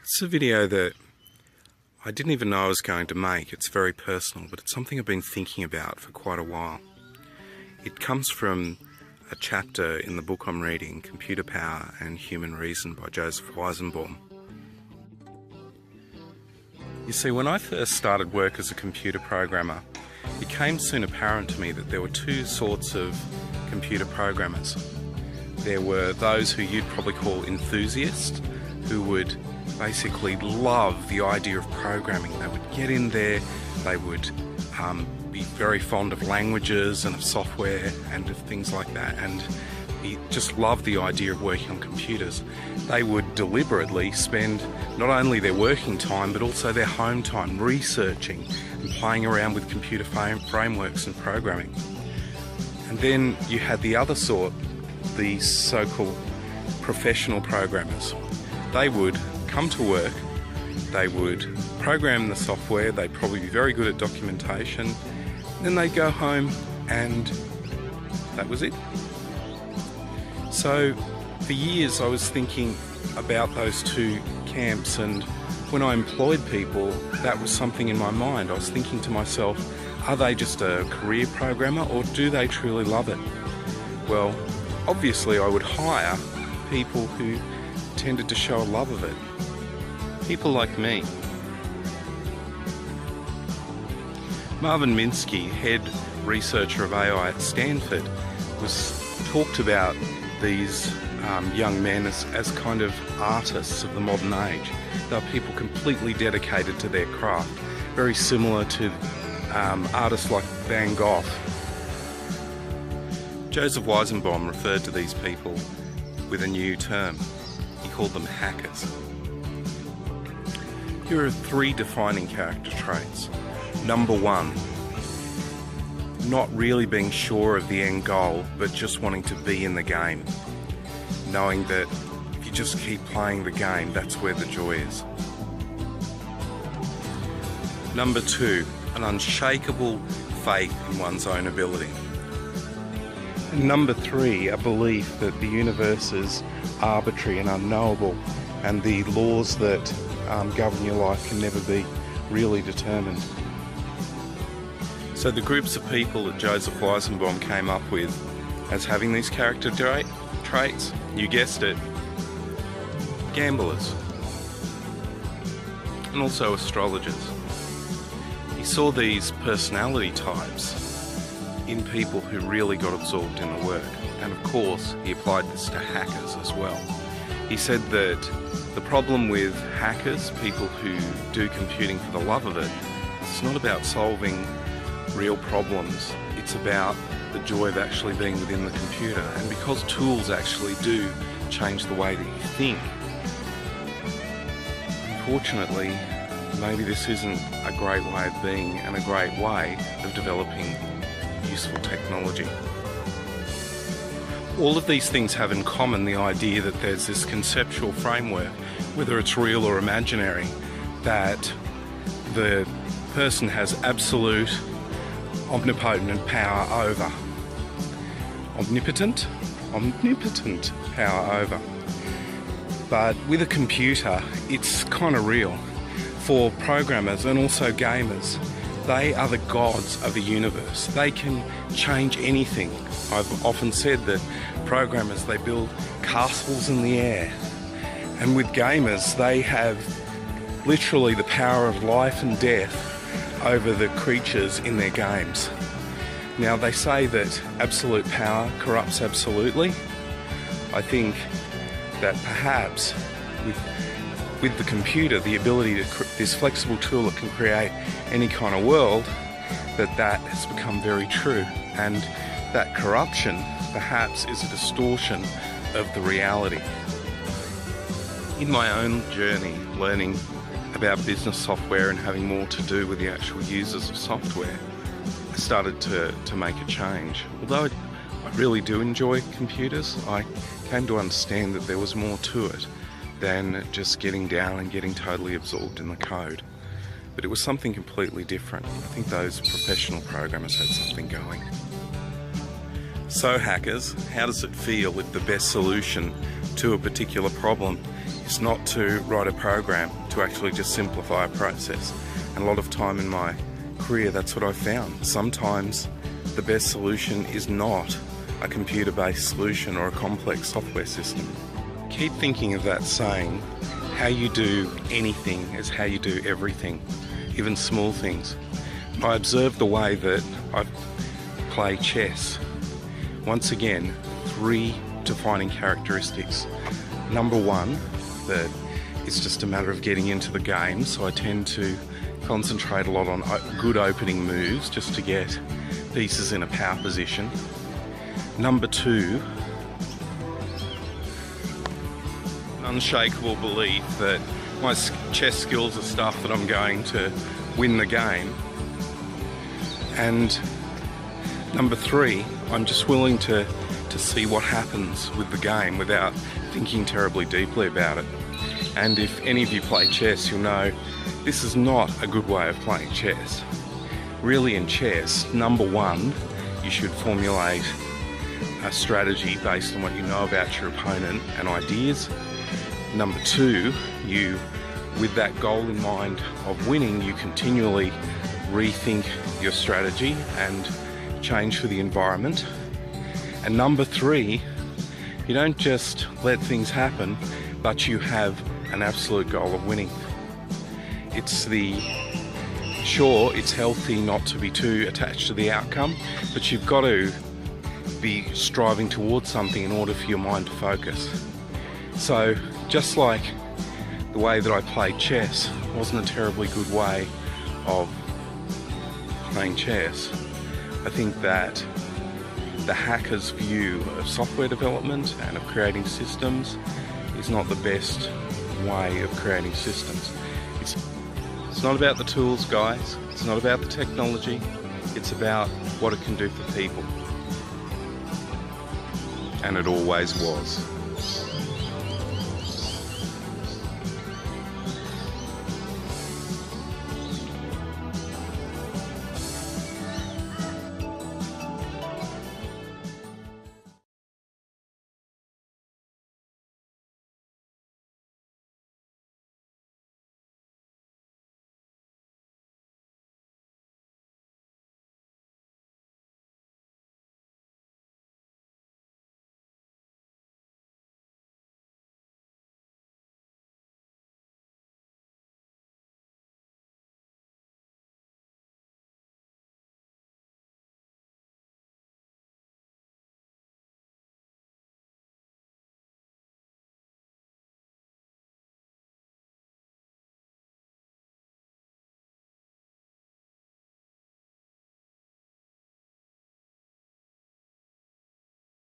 It's a video that I didn't even know I was going to make. It's very personal, but it's something I've been thinking about for quite a while. It comes from a chapter in the book I'm reading, Computer Power and Human Reason by Joseph Weizenbaum. You see, when I first started work as a computer programmer, it became soon apparent to me that there were two sorts of computer programmers. There were those who you'd probably call enthusiasts, who would basically love the idea of programming. They would get in there, they would be very fond of languages and of software and of things like that, and just love the idea of working on computers. They would deliberately spend not only their working time but also their home time researching and playing around with computer frameworks and programming. And then you had the other sort, the so-called professional programmers. They would come to work, they would program the software, they'd probably be very good at documentation, then they'd go home and that was it. So for years I was thinking about those two camps, and when I employed people, that was something in my mind. I was thinking to myself, are they just a career programmer or do they truly love it? Well, obviously I would hire people who tended to show a love of it. People like me. Marvin Minsky, head researcher of AI at Stanford, talked about these young men as kind of artists of the modern age. They're people completely dedicated to their craft, very similar to artists like Van Gogh. Joseph Weizenbaum referred to these people with a new term. He called them hackers. Here are three defining character traits. Number one, not really being sure of the end goal, but just wanting to be in the game. Knowing that if you just keep playing the game, that's where the joy is. Number two, an unshakable faith in one's own ability. And number three, a belief that the universe is arbitrary and unknowable, and the laws that govern your life can never be really determined. So the groups of people that Joseph Weizenbaum came up with as having these character traits, you guessed it, gamblers, and also astrologers. He saw these personality types in people who really got absorbed in the work, and of course he applied this to hackers as well. He said that the problem with hackers, people who do computing for the love of it, it's not about solving real problems, it's about the joy of actually being within the computer. And because tools actually do change the way that you think, unfortunately, maybe this isn't a great way of being and a great way of developing useful technology. All of these things have in common the idea that there's this conceptual framework, whether it's real or imaginary, that the person has absolute, omnipotent power over. Omnipotent power over. But with a computer, it's kind of real. For programmers and also gamers, they are the gods of the universe. They can change anything. I've often said that programmers, they build castles in the air. And with gamers, they have literally the power of life and death over the creatures in their games. Now, they say that absolute power corrupts absolutely. I think that perhaps with the computer, the ability to, this flexible tool that can create any kind of world, that has become very true. And that corruption perhaps is a distortion of the reality. In my own journey, learning about business software and having more to do with the actual users of software, I started to make a change. Although I really do enjoy computers, I came to understand that there was more to it than just getting down and getting totally absorbed in the code. But it was something completely different. I think those professional programmers had something going. So hackers, how does it feel if the best solution to a particular problem is not to write a program, to actually just simplify a process. And a lot of time in my career, that's what I found. Sometimes the best solution is not a computer-based solution or a complex software system. Keep thinking of that saying, how you do anything is how you do everything, even small things. I observe the way that I play chess. Once again, 3 defining characteristics. Number 1, that it's just a matter of getting into the game, so I tend to concentrate a lot on good opening moves just to get pieces in a power position. Number 2, an unshakable belief that my chess skills are stuff that I'm going to win the game. And number 3, I'm just willing to see what happens with the game without thinking terribly deeply about it. And if any of you play chess, you'll know this is not a good way of playing chess. Really, in chess, number 1, you should formulate a strategy based on what you know about your opponent and ideas. Number 2, with that goal in mind of winning, you continually rethink your strategy and change for the environment. And number 3, you don't just let things happen, but you have an absolute goal of winning. Sure, it's healthy not to be too attached to the outcome, but you've got to be striving towards something in order for your mind to focus. So, just like the way that I played chess wasn't a terribly good way of playing chess, I think that the hacker's view of software development and of creating systems is not the best way of creating systems. It's not about the tools, guys. It's not about the technology. It's about what it can do for people. And it always was.